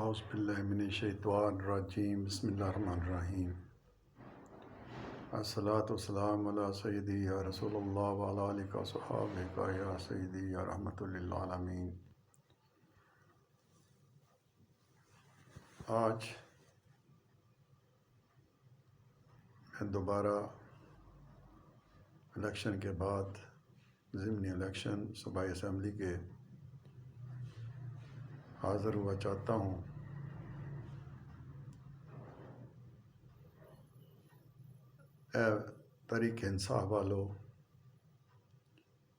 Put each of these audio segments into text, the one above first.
اعوذ باللہ من الشیطان الرجیم بسم اللہ الرحمن الرحیم الصلاۃ والسلام علی سیدی یا رسول اللہ وعلی آلہ وصحبہ یا سیدی یا رحمۃ للعالمین۔ آج میں دوبارہ الیکشن کے بعد ضمنی الیکشن صوبائی اسمبلی کے حاضر ہوا چاہتا ہوں۔ اے تحریک انصاف والو،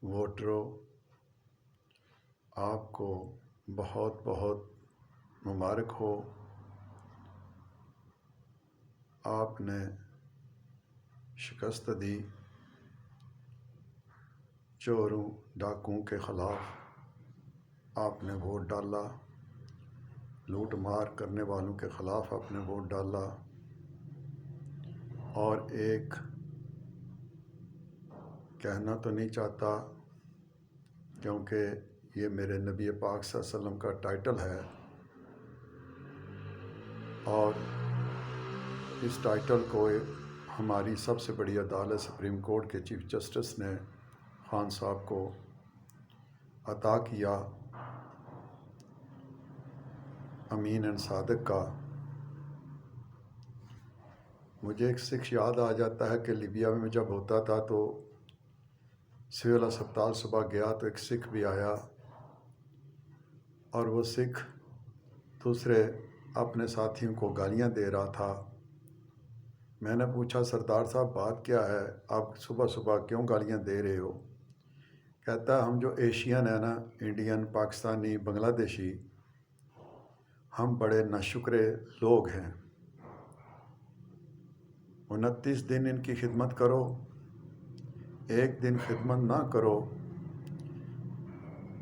ووٹرو، آپ کو بہت بہت مبارک ہو۔ آپ نے شکست دی چوروں ڈاکوؤں کے خلاف، آپ نے ووٹ ڈالا، لوٹ مار کرنے والوں کے خلاف آپ نے ووٹ ڈالا، اور ایک کہنا تو نہیں چاہتا کیونکہ یہ میرے نبی پاک صلی اللہ علیہ وسلم کا ٹائٹل ہے، اور اس ٹائٹل کو ہماری سب سے بڑی عدالت سپریم کورٹ کے چیف جسٹس نے خان صاحب کو عطا کیا، امین اینڈ صادق کا۔ مجھے ایک سکھ یاد آ جاتا ہے کہ لیبیا میں جب ہوتا تھا تو سول ہسپتال صبح گیا تو ایک سکھ بھی آیا، اور وہ سکھ دوسرے اپنے ساتھیوں کو گالیاں دے رہا تھا۔ میں نے پوچھا سردار صاحب بات کیا ہے، آپ صبح صبح کیوں گالیاں دے رہے ہو؟ کہتا ہے ہم جو ایشین ہیں نا، انڈین، پاکستانی، بنگلہ دیشی، ہم بڑے ناشکرے لوگ ہیں۔ 29 دن ان کی خدمت کرو، ایک دن خدمت نہ کرو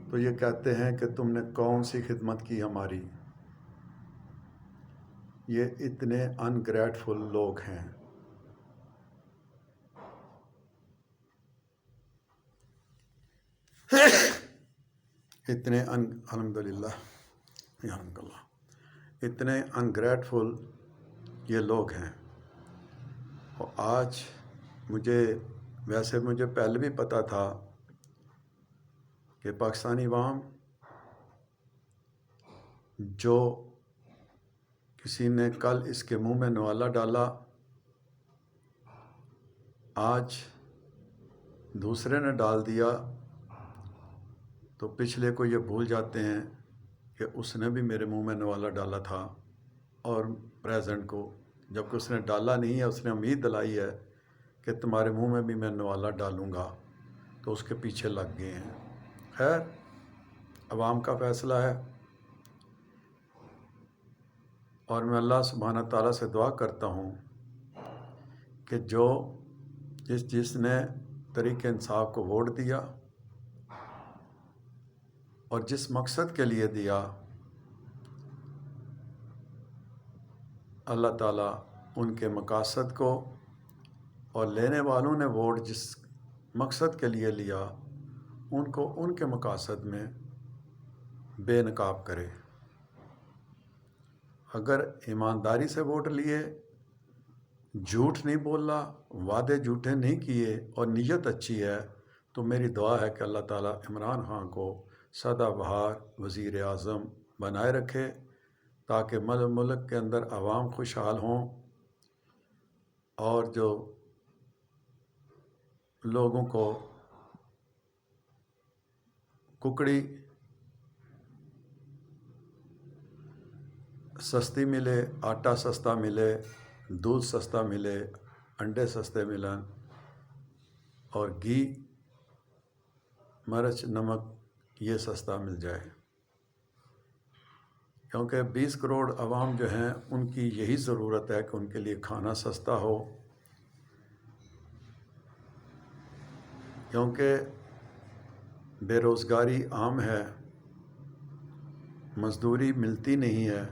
تو یہ کہتے ہیں کہ تم نے کون سی خدمت کی ہماری۔ یہ اتنے انگریٹفل لوگ ہیں۔ الحمدللہ اتنے انگریٹفل یہ لوگ ہیں۔ اور آج مجھے پہلے بھی پتہ تھا کہ پاکستانی عوام، جو کسی نے کل اس کے منہ میں نوالا ڈالا، آج دوسرے نے ڈال دیا، تو پچھلے کو یہ بھول جاتے ہیں کہ اس نے بھی میرے منہ میں نوالا ڈالا تھا، اور پریزنٹ کو جبکہ اس نے ڈالا نہیں ہے، اس نے امید دلائی ہے کہ تمہارے منہ میں بھی میں نوالا ڈالوں گا، تو اس کے پیچھے لگ گئے ہیں۔ خیر، عوام کا فیصلہ ہے، اور میں اللہ سبحانہ تعالیٰ سے دعا کرتا ہوں کہ جس نے تحریک انصاف کو ووٹ دیا اور جس مقصد کے لیے دیا، اللہ تعالیٰ ان کے مقاصد کو، اور لینے والوں نے ووٹ جس مقصد کے لیے لیا، ان کو ان کے مقاصد میں بے نقاب کرے۔ اگر ایمانداری سے ووٹ لیے، جھوٹ نہیں بولا، وعدے جھوٹے نہیں کیے، اور نیت اچھی ہے، تو میری دعا ہے کہ اللہ تعالیٰ عمران خان کو سدا بہار وزیر اعظم بنائے رکھے، تاکہ ملک کے اندر عوام خوشحال ہوں، اور جو لوگوں کو ککڑی سستی ملے، آٹا سستا ملے، دودھ سستا ملے، انڈے سستے ملیں، اور گھی، مرچ، نمک یہ سستا مل جائے، کیونکہ 20 کروڑ عوام جو ہیں ان کی یہی ضرورت ہے کہ ان کے لیے کھانا سستا ہو، کیونکہ بے روزگاری عام ہے، مزدوری ملتی نہیں ہے۔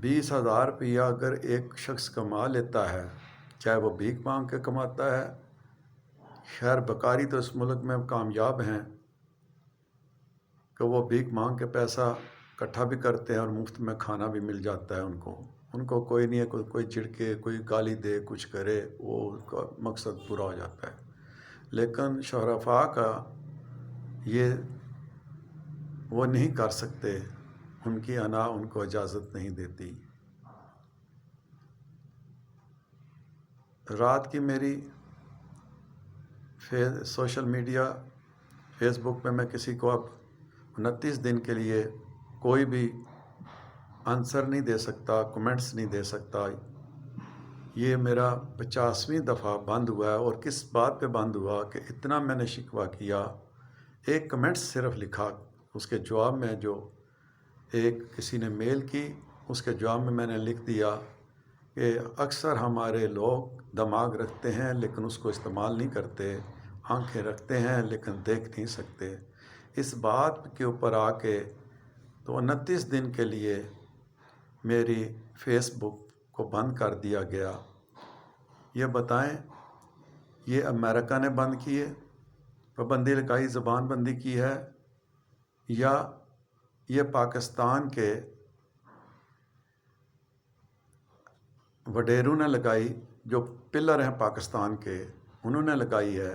20,000 روپیہ اگر ایک شخص کما لیتا ہے، چاہے وہ بھیک مانگ کے کماتا ہے، خیر بکاری تو اس ملک میں کامیاب ہیں، کہ وہ بھیک مانگ کے پیسہ اکٹھا بھی کرتے ہیں اور مفت میں کھانا بھی مل جاتا ہے ان کو کوئی نہیں ہے، کوئی جھڑکے، کوئی گالی دے، کچھ کرے، وہ ان کا مقصد پورا ہو جاتا ہے۔ لیکن شرفاء کا یہ وہ نہیں کر سکتے، ان کی انا ان کو اجازت نہیں دیتی۔ رات کی میری سوشل میڈیا فیس بک پہ میں کسی کو اب 29 دن کے لیے کوئی بھی آنسر نہیں دے سکتا، کمنٹس نہیں دے سکتا۔ یہ میرا 50ویں دفعہ بند ہوا ہے، اور کس بات پہ بند ہوا کہ اتنا میں نے شکوہ کیا، ایک کمنٹس صرف لکھا، اس کے جواب میں جو ایک کسی نے میل کی، اس کے جواب میں نے لکھ دیا کہ اکثر ہمارے لوگ دماغ رکھتے ہیں لیکن اس کو استعمال نہیں کرتے، آنکھیں رکھتے ہیں لیکن دیکھ نہیں سکتے۔ اس بات کے اوپر آ کے تو 29 دن کے لیے میری فیس بک کو بند کر دیا گیا۔ یہ بتائیں، یہ امریکہ نے بند کیے، پابندی لگائی، زبان بندی کی ہے، یا یہ پاکستان کے وڈیروں نے لگائی، جو پلر ہیں پاکستان کے، انہوں نے لگائی ہے؟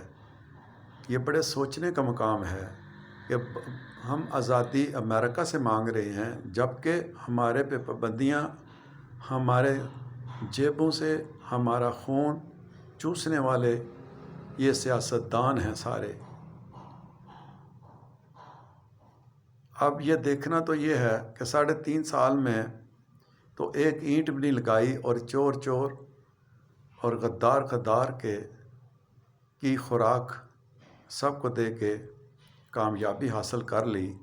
یہ بڑے سوچنے کا مقام ہے کہ ہم آزادی امریکہ سے مانگ رہے ہیں، جبکہ ہمارے پہ پابندیاں ہمارے جیبوں سے ہمارا خون چوسنے والے یہ سیاستدان ہیں سارے۔ اب یہ دیکھنا تو یہ ہے کہ 3.5 سال میں تو ایک اینٹ بھی نہیں لگائی، اور چور چور اور غدار غدار کی خوراک سب کو دے کے کامیابی حاصل کر لی۔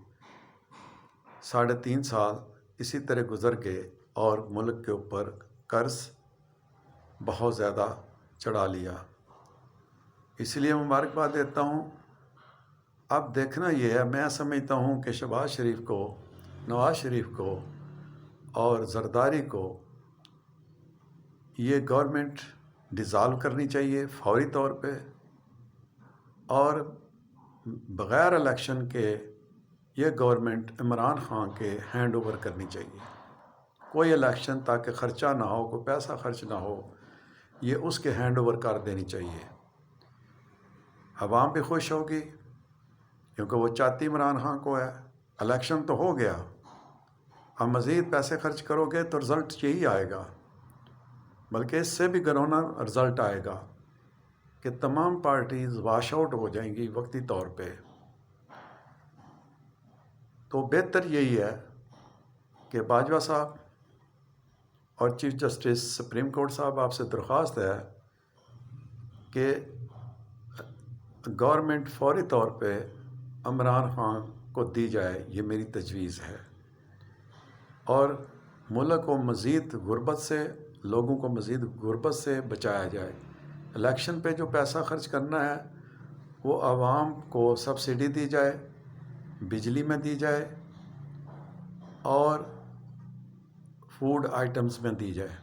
3.5 سال اسی طرح گزر گئے، اور ملک کے اوپر قرض بہت زیادہ چڑھا لیا۔ اس لیے مبارکباد دیتا ہوں۔ اب دیکھنا یہ ہے، میں سمجھتا ہوں کہ شہباز شریف کو، نواز شریف کو اور زرداری کو یہ گورنمنٹ ڈیزالو کرنی چاہیے فوری طور پہ، اور بغیر الیکشن کے یہ گورنمنٹ عمران خان کے ہینڈ اوور کرنی چاہیے۔ کوئی الیکشن، تاکہ خرچہ نہ ہو، کوئی پیسہ خرچ نہ ہو، یہ اس کے ہینڈ اوور کر دینی چاہیے۔ عوام بھی خوش ہوگی، کیونکہ وہ چاہتی عمران خان کو ہے۔ الیکشن تو ہو گیا، اب مزید پیسے خرچ کرو گے تو رزلٹ یہی آئے گا، بلکہ اس سے بھی گھرونا رزلٹ آئے گا کہ تمام پارٹیز واش آؤٹ ہو جائیں گی وقتی طور پہ۔ تو بہتر یہی ہے کہ باجوہ صاحب اور چیف جسٹس سپریم کورٹ صاحب، آپ سے درخواست ہے کہ گورنمنٹ فوری طور پہ عمران خان کو دی جائے، یہ میری تجویز ہے، اور ملک کو مزید غربت سے، لوگوں کو مزید غربت سے بچایا جائے۔ الیکشن پہ جو پیسہ خرچ کرنا ہے وہ عوام کو سبسڈی دی جائے، بجلی میں دی جائے، اور فوڈ آئٹمز میں دی جائے،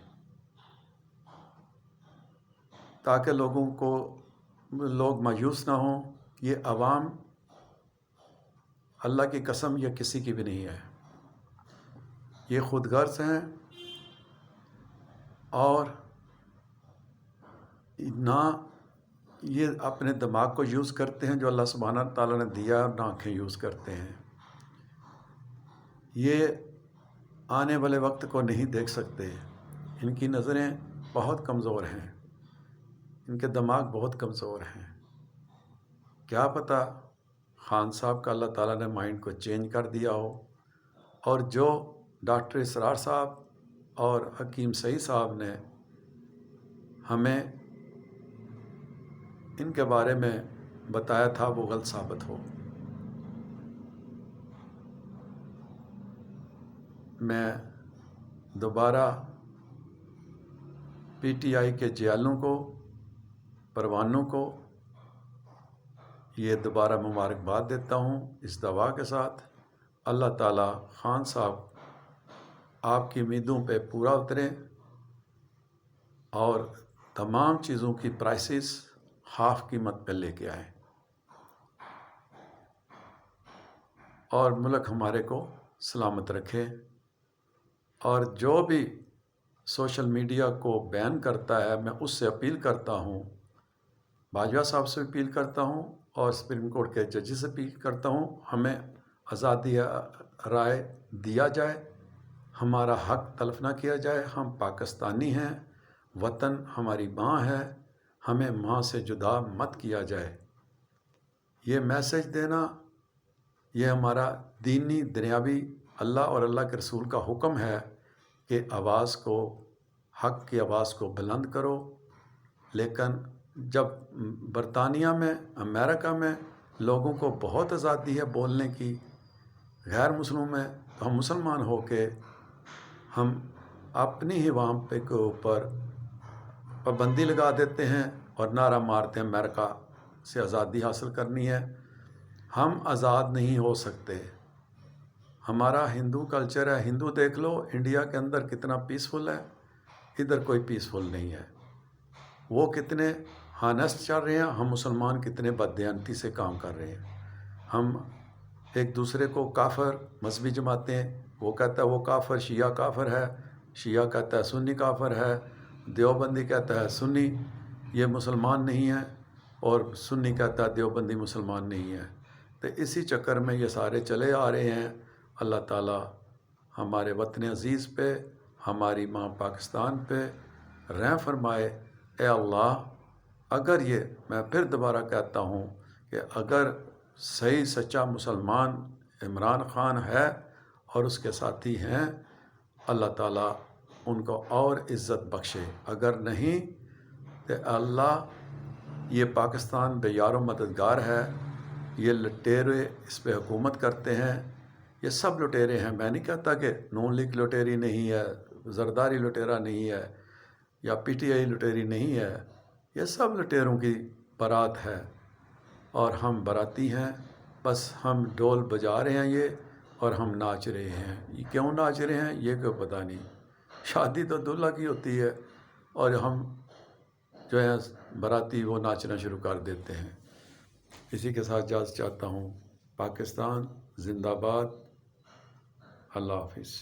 تاکہ لوگ مایوس نہ ہوں۔ یہ عوام اللہ کی قسم یہ کسی کی بھی نہیں ہے، یہ خود غرض ہیں، اور نہ یہ اپنے دماغ کو یوز کرتے ہیں جو اللہ سبحانہ تعالیٰ نے دیا، اور نہ آنکھیں یوز کرتے ہیں۔ یہ آنے والے وقت کو نہیں دیکھ سکتے، ان کی نظریں بہت کمزور ہیں، ان کے دماغ بہت کمزور ہیں۔ کیا پتہ خان صاحب کا اللہ تعالیٰ نے مائنڈ کو چینج کر دیا ہو، اور جو ڈاکٹر اسرار صاحب اور حکیم سعید صاحب نے ہمیں ان کے بارے میں بتایا تھا وہ غلط ثابت ہو۔ میں دوبارہ پی ٹی آئی کے جیلوں کو، پروانوں کو یہ دوبارہ مبارکباد دیتا ہوں، اس دعا کے ساتھ اللہ تعالیٰ خان صاحب آپ کی امیدوں پہ پورا اتریں، اور تمام چیزوں کی پرائسز ہاف قیمت پہ لے کے آئیں۔ اور ملک ہمارے کو سلامت رکھے۔ اور جو بھی سوشل میڈیا کو بین کرتا ہے، میں اس سے اپیل کرتا ہوں، باجوہ صاحب سے اپیل کرتا ہوں اور سپریم کورٹ کے ججز سے اپیل کرتا ہوں، ہمیں آزادی رائے دیا جائے، ہمارا حق تلف نہ کیا جائے۔ ہم پاکستانی ہیں، وطن ہماری ماں ہے، ہمیں ماں سے جدا مت کیا جائے۔ یہ میسج دینا، یہ ہمارا دینی دنیاوی اللہ اور اللہ کے رسول کا حکم ہے کہ آواز کو، حق کی آواز کو بلند کرو۔ لیکن جب برطانیہ میں، امریکہ میں لوگوں کو بہت آزادی ہے بولنے کی، غیر مسلموں میں، تو ہم مسلمان ہو کے ہم اپنی ہی وہاں پہ کے اوپر پابندی لگا دیتے ہیں اور نعرہ مارتے ہیں امریکہ سے آزادی حاصل کرنی ہے۔ ہم آزاد نہیں ہو سکتے۔ ہمارا ہندو کلچر ہے، ہندو دیکھ لو انڈیا کے اندر کتنا پیسفل ہے، ادھر کوئی پیسفل نہیں ہے۔ وہ کتنے ہانیسٹ چل رہے ہیں، ہم مسلمان کتنے بددیانتی سے کام کر رہے ہیں۔ ہم ایک دوسرے کو کافر، مذہبی جماعتیں، وہ کہتا ہے وہ کافر، شیعہ کافر ہے، شیعہ کہتا ہے سنی کافر ہے، دیوبندی کہتا ہے سنی یہ مسلمان نہیں ہے، اور سنی کہتا ہے دیوبندی مسلمان نہیں ہے۔ تو اسی چکر میں یہ سارے چلے آ رہے ہیں۔ اللہ تعالیٰ ہمارے وطن عزیز پہ، ہماری ماں پاکستان پہ رحم فرمائے۔ اے اللہ، اگر یہ، میں پھر دوبارہ کہتا ہوں کہ اگر صحیح سچا مسلمان عمران خان ہے اور اس کے ساتھی ہیں، اللہ تعالیٰ ان کو اور عزت بخشے۔ اگر نہیں تو اللہ، یہ پاکستان بے یار و مددگار ہے، یہ لٹیرے اس پہ حکومت کرتے ہیں، یہ سب لٹیرے ہیں۔ میں نہیں کہتا کہ نون لیگ لٹیری نہیں ہے، زرداری لٹیرا نہیں ہے، یا پی ٹی آئی لٹیری نہیں ہے، یہ سب لٹیروں کی بارات ہے اور ہم باراتی ہیں۔ بس ہم ڈول بجا رہے ہیں یہ، اور ہم ناچ رہے ہیں۔ یہ کیوں ناچ رہے ہیں یہ کوئی پتہ نہیں۔ شادی تو دلہا کی ہوتی ہے اور ہم جو ہے باراتی وہ ناچنا شروع کر دیتے ہیں۔ اسی کے ساتھ اجازت چاہتا ہوں۔ پاکستان زندہ باد۔ اللہ حافظ۔